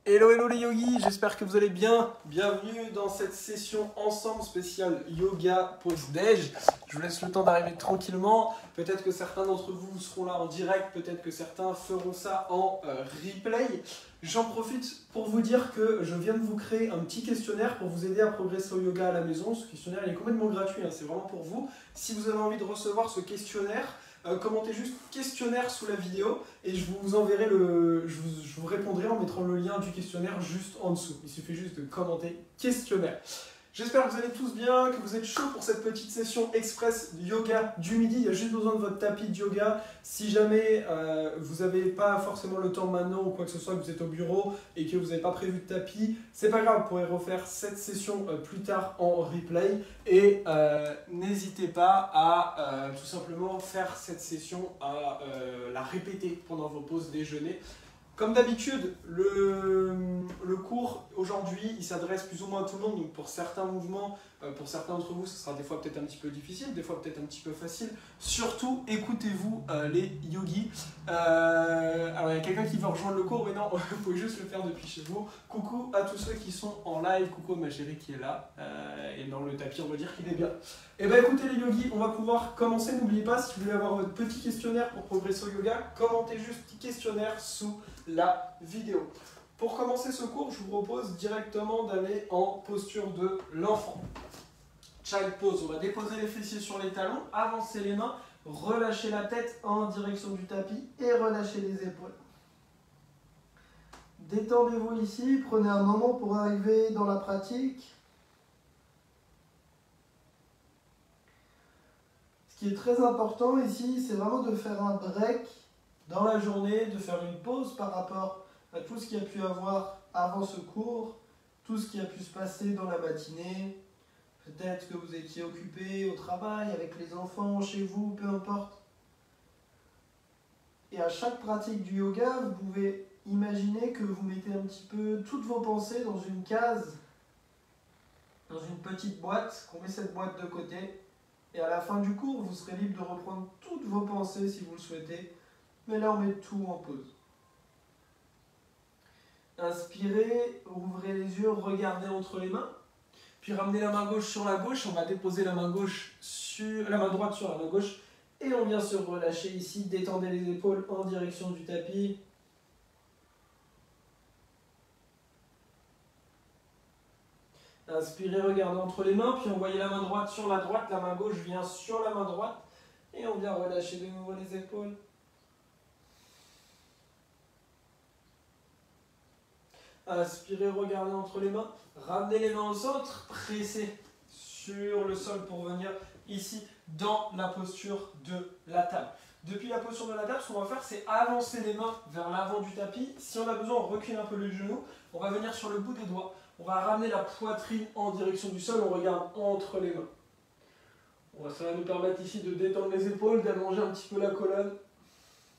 Hello hello les yogis, j'espère que vous allez bien. Bienvenue dans cette session ensemble spéciale yoga pause déj. Je vous laisse le temps d'arriver tranquillement. Peut-être que certains d'entre vous seront là en direct, peut-être que certains feront ça en replay. J'en profite pour vous dire que je viens de vous créer un petit questionnaire pour vous aider à progresser au yoga à la maison. Ce questionnaire il est complètement gratuit, hein, c'est vraiment pour vous. Si vous avez envie de recevoir ce questionnaire, commentez juste questionnaire sous la vidéo et je vous enverrai je vous répondrai en mettant le lien du questionnaire juste en dessous. Il suffit juste de commenter questionnaire. J'espère que vous allez tous bien, que vous êtes chauds pour cette petite session express yoga du midi. Il y a juste besoin de votre tapis de yoga. Si jamais vous n'avez pas forcément le temps maintenant ou quoi que ce soit, que vous êtes au bureau et que vous n'avez pas prévu de tapis, c'est pas grave, vous pourrez refaire cette session plus tard en replay. Et n'hésitez pas à tout simplement faire cette session, à la répéter pendant vos pauses déjeuner. Comme d'habitude, le cours aujourd'hui, il s'adresse plus ou moins à tout le monde. Donc pour certains mouvements, pour certains d'entre vous, ce sera des fois peut-être un petit peu difficile, des fois peut-être un petit peu facile. Surtout, écoutez-vous les yogis. Alors il y a quelqu'un qui veut rejoindre le cours, mais non, vous pouvez juste le faire depuis chez vous. Coucou à tous ceux qui sont en live, coucou à ma chérie qui est là. Et dans le tapis, on va dire qu'il est bien. Et bien écoutez les yogis, on va pouvoir commencer. N'oubliez pas, si vous voulez avoir votre petit questionnaire pour progresser au yoga, commentez juste petit questionnaire sous la vidéo. Pour commencer ce cours, je vous propose directement d'aller en posture de l'enfant. Child pose, on va déposer les fessiers sur les talons, avancer les mains, relâcher la tête en direction du tapis et relâcher les épaules. Détendez-vous ici, prenez un moment pour arriver dans la pratique. Ce qui est très important ici, c'est vraiment de faire un break dans la journée, de faire une pause par rapport à tout ce qu'il y a pu avoir avant ce cours, tout ce qui a pu se passer dans la matinée. Peut-être que vous étiez occupé au travail, avec les enfants, chez vous, peu importe. Et à chaque pratique du yoga, vous pouvez imaginer que vous mettez un petit peu toutes vos pensées dans une case, dans une petite boîte, qu'on met cette boîte de côté. Et à la fin du cours, vous serez libre de reprendre toutes vos pensées si vous le souhaitez. Mais là, on met tout en pause. Inspirez, ouvrez les yeux, regardez entre les mains. Puis ramenez la main gauche sur la gauche. On va déposer la main gauche sur la main droite sur la main gauche. Et on vient se relâcher ici. Détendez les épaules en direction du tapis. Inspirez, regardez entre les mains. Puis envoyez la main droite sur la droite. La main gauche vient sur la main droite. Et on vient relâcher de nouveau les épaules. Inspirez, regardez entre les mains, ramenez les mains au centre, pressez sur le sol pour venir ici dans la posture de la table. Depuis la posture de la table, ce qu'on va faire, c'est avancer les mains vers l'avant du tapis. Si on a besoin, on recule un peu les genoux. On va venir sur le bout des doigts. On va ramener la poitrine en direction du sol. On regarde entre les mains. Ça va nous permettre ici de détendre les épaules, d'allonger un petit peu la colonne.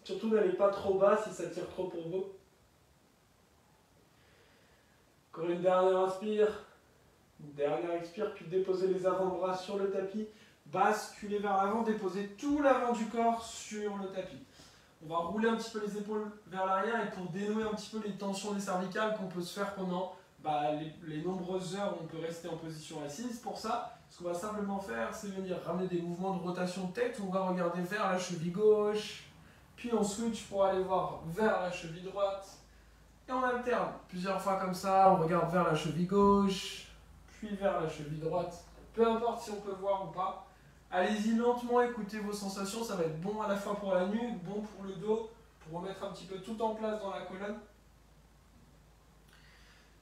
Surtout, n'allez pas trop bas si ça tire trop pour vous. Encore une dernière inspire, une dernière expire, puis déposez les avant-bras sur le tapis, basculez vers l'avant, déposez tout l'avant du corps sur le tapis. On va rouler un petit peu les épaules vers l'arrière et pour dénouer un petit peu les tensions des cervicales qu'on peut se faire pendant les nombreuses heures où on peut rester en position assise. Pour ça, ce qu'on va simplement faire, c'est venir ramener des mouvements de rotation de tête. On va regarder vers la cheville gauche, puis on switch pour aller voir vers la cheville droite. Et on alterne plusieurs fois comme ça, on regarde vers la cheville gauche, puis vers la cheville droite. Peu importe si on peut voir ou pas. Allez-y lentement, écoutez vos sensations, ça va être bon à la fois pour la nuque, bon pour le dos, pour remettre un petit peu tout en place dans la colonne.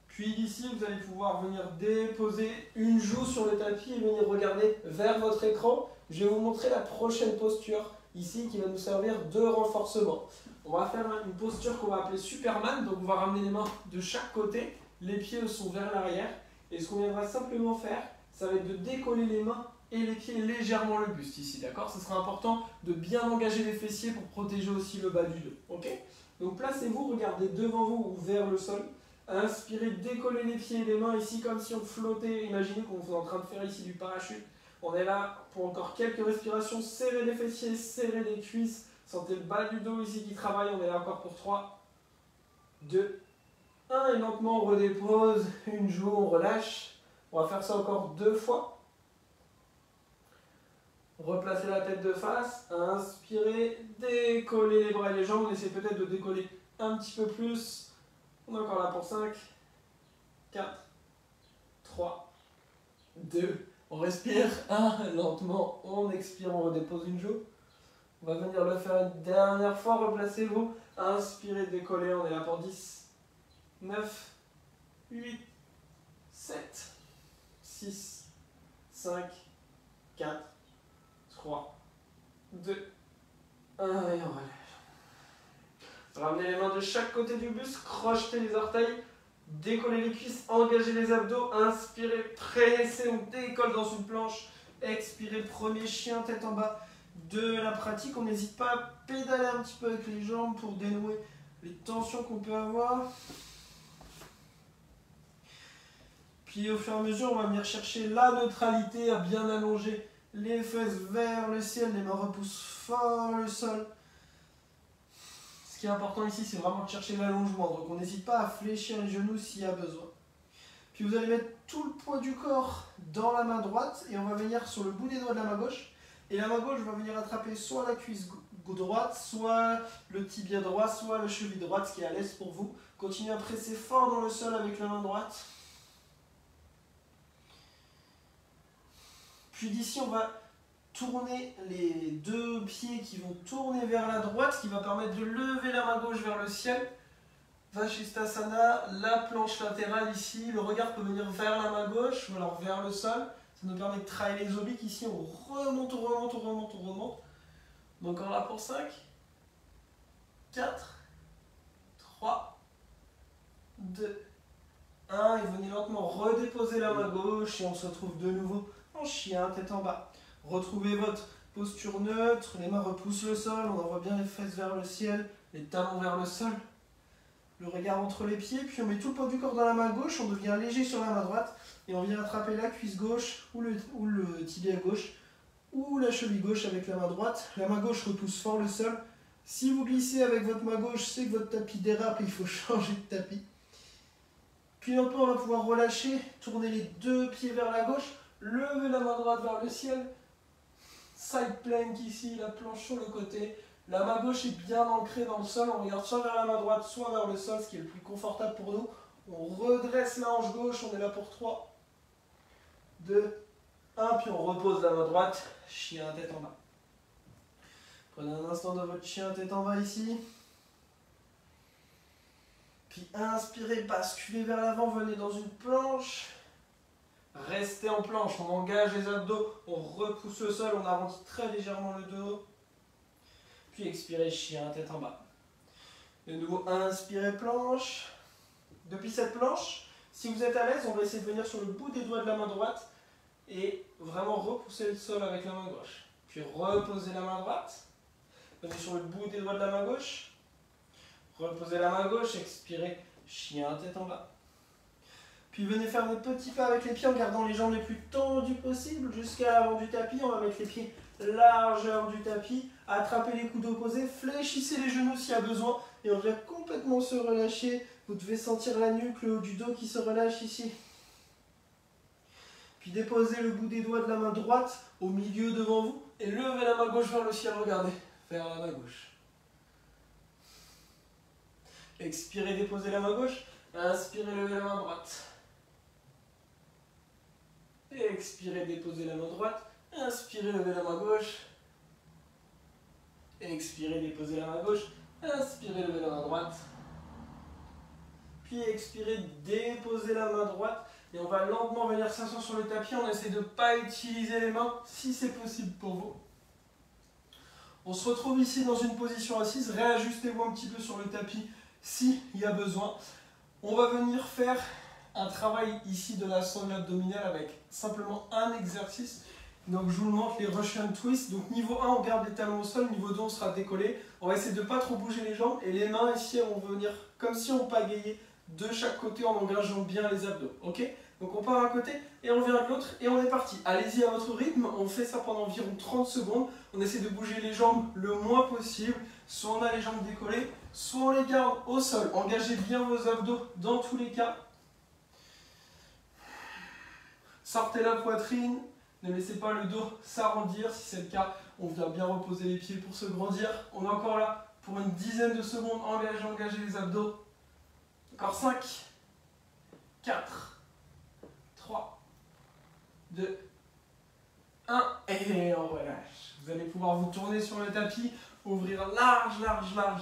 Puis ici, vous allez pouvoir venir déposer une joue sur le tapis et venir regarder vers votre écran. Je vais vous montrer la prochaine posture ici qui va nous servir de renforcement. On va faire une posture qu'on va appeler Superman, donc on va ramener les mains de chaque côté, les pieds sont vers l'arrière, et ce qu'on viendra simplement faire, ça va être de décoller les mains et les pieds légèrement le buste ici, d'accord? Ce sera important de bien engager les fessiers pour protéger aussi le bas du dos, ok? Donc placez-vous, regardez devant vous ou vers le sol, inspirez, décollez les pieds et les mains ici comme si on flottait, imaginez qu'on est en train de faire ici du parachute. On est là pour encore quelques respirations, serrez les fessiers, serrez les cuisses. Sentez le bas du dos ici qui travaille, on est là encore pour 3, 2, 1 et lentement on redépose une joue, on relâche. On va faire ça encore 2 fois. Replacez la tête de face, inspirez, décollez les bras et les jambes, on essaie peut-être de décoller un petit peu plus. On est encore là pour 5, 4, 3, 2, on respire, 1, lentement, on expire, on redépose une joue. On va venir le faire une dernière fois, replacez-vous, inspirez, décollez, on est là pour 10, 9, 8, 7, 6, 5, 4, 3, 2, 1 et on relève. Ramenez les mains de chaque côté du buste, crochetez les orteils, décollez les cuisses, engagez les abdos, inspirez, pressez, on décolle dans une planche, expirez, premier chien tête en bas de la pratique. On n'hésite pas à pédaler un petit peu avec les jambes pour dénouer les tensions qu'on peut avoir. Puis au fur et à mesure, on va venir chercher la neutralité, à bien allonger les fesses vers le ciel, les mains repoussent fort le sol. Ce qui est important ici, c'est vraiment de chercher l'allongement. Donc on n'hésite pas à fléchir les genoux s'il y a besoin. Puis vous allez mettre tout le poids du corps dans la main droite et on va venir sur le bout des doigts de la main gauche. Et la main gauche va venir attraper soit la cuisse droite, soit le tibia droit, soit le cheville droite, ce qui est à l'aise pour vous. Continuez à presser fort dans le sol avec la main droite. Puis d'ici, on va tourner les deux pieds qui vont tourner vers la droite, ce qui va permettre de lever la main gauche vers le ciel. Vashisthasana, la planche latérale ici, le regard peut venir vers la main gauche ou alors vers le sol. Ça nous permet de travailler les obliques. Ici, on remonte, on remonte, on remonte, on remonte. Donc encore là pour 5, 4, 3, 2, 1. Et venez lentement redéposer la main gauche et on se retrouve de nouveau en chien, tête en bas. Retrouvez votre posture neutre, les mains repoussent le sol, on envoie bien les fesses vers le ciel, les talons vers le sol. Le regard entre les pieds, puis on met tout le poids du corps dans la main gauche, on devient léger sur la main droite et on vient attraper la cuisse gauche ou le tibia gauche ou la cheville gauche avec la main droite. La main gauche repousse fort le sol. Si vous glissez avec votre main gauche, c'est que votre tapis dérape et il faut changer de tapis. Puis lentement, on va pouvoir relâcher, tourner les deux pieds vers la gauche, lever la main droite vers le ciel. Side plank ici, la planche sur le côté. La main gauche est bien ancrée dans le sol. On regarde soit vers la main droite, soit vers le sol, ce qui est le plus confortable pour nous. On redresse la hanche gauche, on est là pour 3, 2, 1. Puis on repose la main droite, chien tête en bas. Prenez un instant de votre chien tête en bas ici. Puis inspirez, basculez vers l'avant, venez dans une planche. Restez en planche, on engage les abdos, on repousse le sol, on arrondit très légèrement le dos. Puis expirez, chien, tête en bas. De nouveau, inspirez, planche. Depuis cette planche, si vous êtes à l'aise, on va essayer de venir sur le bout des doigts de la main droite et vraiment repousser le sol avec la main gauche. Puis reposez la main droite. Venez sur le bout des doigts de la main gauche. Reposez la main gauche, expirez, chien, tête en bas. Puis venez faire des petits pas avec les pieds en gardant les jambes les plus tendues possibles jusqu'à l'avant du tapis. On va mettre les pieds largeur du tapis, attrapez les coudes opposés, fléchissez les genoux s'il y a besoin et on vient complètement se relâcher. Vous devez sentir la nuque, le haut du dos qui se relâche ici. Puis déposez le bout des doigts de la main droite au milieu devant vous et levez la main gauche vers le ciel, regardez, vers la main gauche. Expirez, déposez la main gauche, inspirez, levez la main droite. Expirez, déposez la main droite. Inspirez, levez la main gauche. Expirez, déposez la main gauche. Inspirez, levez la main droite. Puis expirez, déposez la main droite. Et on va lentement venir s'asseoir sur le tapis. On essaie de ne pas utiliser les mains si c'est possible pour vous. On se retrouve ici dans une position assise. Réajustez-vous un petit peu sur le tapis s'il y a besoin. On va venir faire un travail ici de la sangle abdominale avec simplement un exercice. Donc je vous le montre, les Russian Twist. Donc niveau 1, on garde les talons au sol, niveau 2, on sera décollé. On va essayer de ne pas trop bouger les jambes et les mains ici, on va venir comme si on pagayait de chaque côté en engageant bien les abdos. Ok? Donc on part d'un côté et on vient de l'autre et on est parti. Allez-y à votre rythme, on fait ça pendant environ 30 secondes. On essaie de bouger les jambes le moins possible. soit on a les jambes décollées, soit on les garde au sol. Engagez bien vos abdos dans tous les cas. Sortez la poitrine, ne laissez pas le dos s'arrondir. Si c'est le cas, on vient bien reposer les pieds pour se grandir. On est encore là pour une dizaine de secondes. Engagez les abdos. Encore 5, 4, 3, 2, 1. Et on relâche. Vous allez pouvoir vous tourner sur le tapis, ouvrir large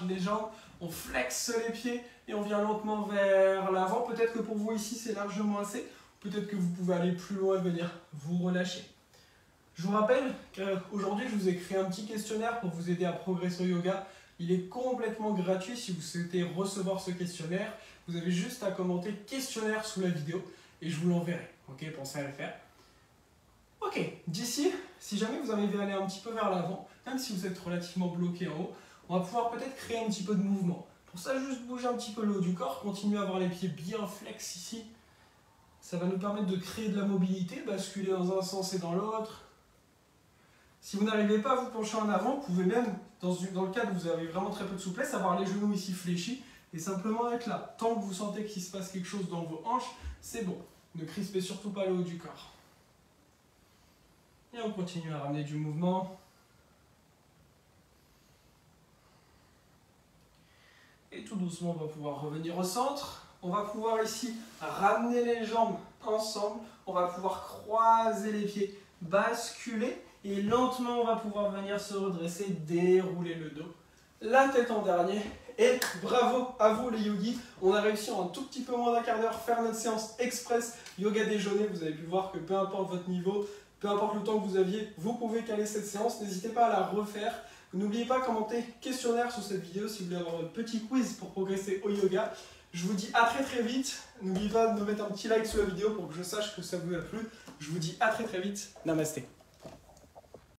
les jambes. On flexe les pieds et on vient lentement vers l'avant. Peut-être que pour vous ici, c'est largement assez. Peut-être que vous pouvez aller plus loin et venir vous relâcher. Je vous rappelle qu'aujourd'hui, je vous ai créé un petit questionnaire pour vous aider à progresser au yoga. Il est complètement gratuit si vous souhaitez recevoir ce questionnaire. Vous avez juste à commenter questionnaire sous la vidéo et je vous l'enverrai. Ok, pensez à le faire. Ok, d'ici, si jamais vous arrivez à aller un petit peu vers l'avant, même si vous êtes relativement bloqué en haut, on va pouvoir peut-être créer un petit peu de mouvement. Pour ça, juste bouger un petit peu le haut du corps, continuer à avoir les pieds bien flex ici. Ça va nous permettre de créer de la mobilité, basculer dans un sens et dans l'autre. Si vous n'arrivez pas à vous pencher en avant, vous pouvez même, dans le cas où vous avez vraiment très peu de souplesse, avoir les genoux ici fléchis et simplement être là. Tant que vous sentez qu'il se passe quelque chose dans vos hanches, c'est bon. Ne crispez surtout pas le haut du corps. Et on continue à ramener du mouvement. Et tout doucement, on va pouvoir revenir au centre. On va pouvoir ici ramener les jambes ensemble. On va pouvoir croiser les pieds, basculer. Et lentement, on va pouvoir venir se redresser, dérouler le dos. La tête en dernier. Et bravo à vous les yogis. On a réussi en un tout petit peu moins d'un quart d'heure faire notre séance express yoga déjeuner. Vous avez pu voir que peu importe votre niveau, peu importe le temps que vous aviez, vous pouvez caler cette séance. N'hésitez pas à la refaire. N'oubliez pas de commenter questionnaire sous cette vidéo si vous voulez avoir votre petit quiz pour progresser au yoga. Je vous dis à très vite. N'oubliez pas de me mettre un petit like sous la vidéo pour que je sache que ça vous a plu. Je vous dis à très vite. Namasté.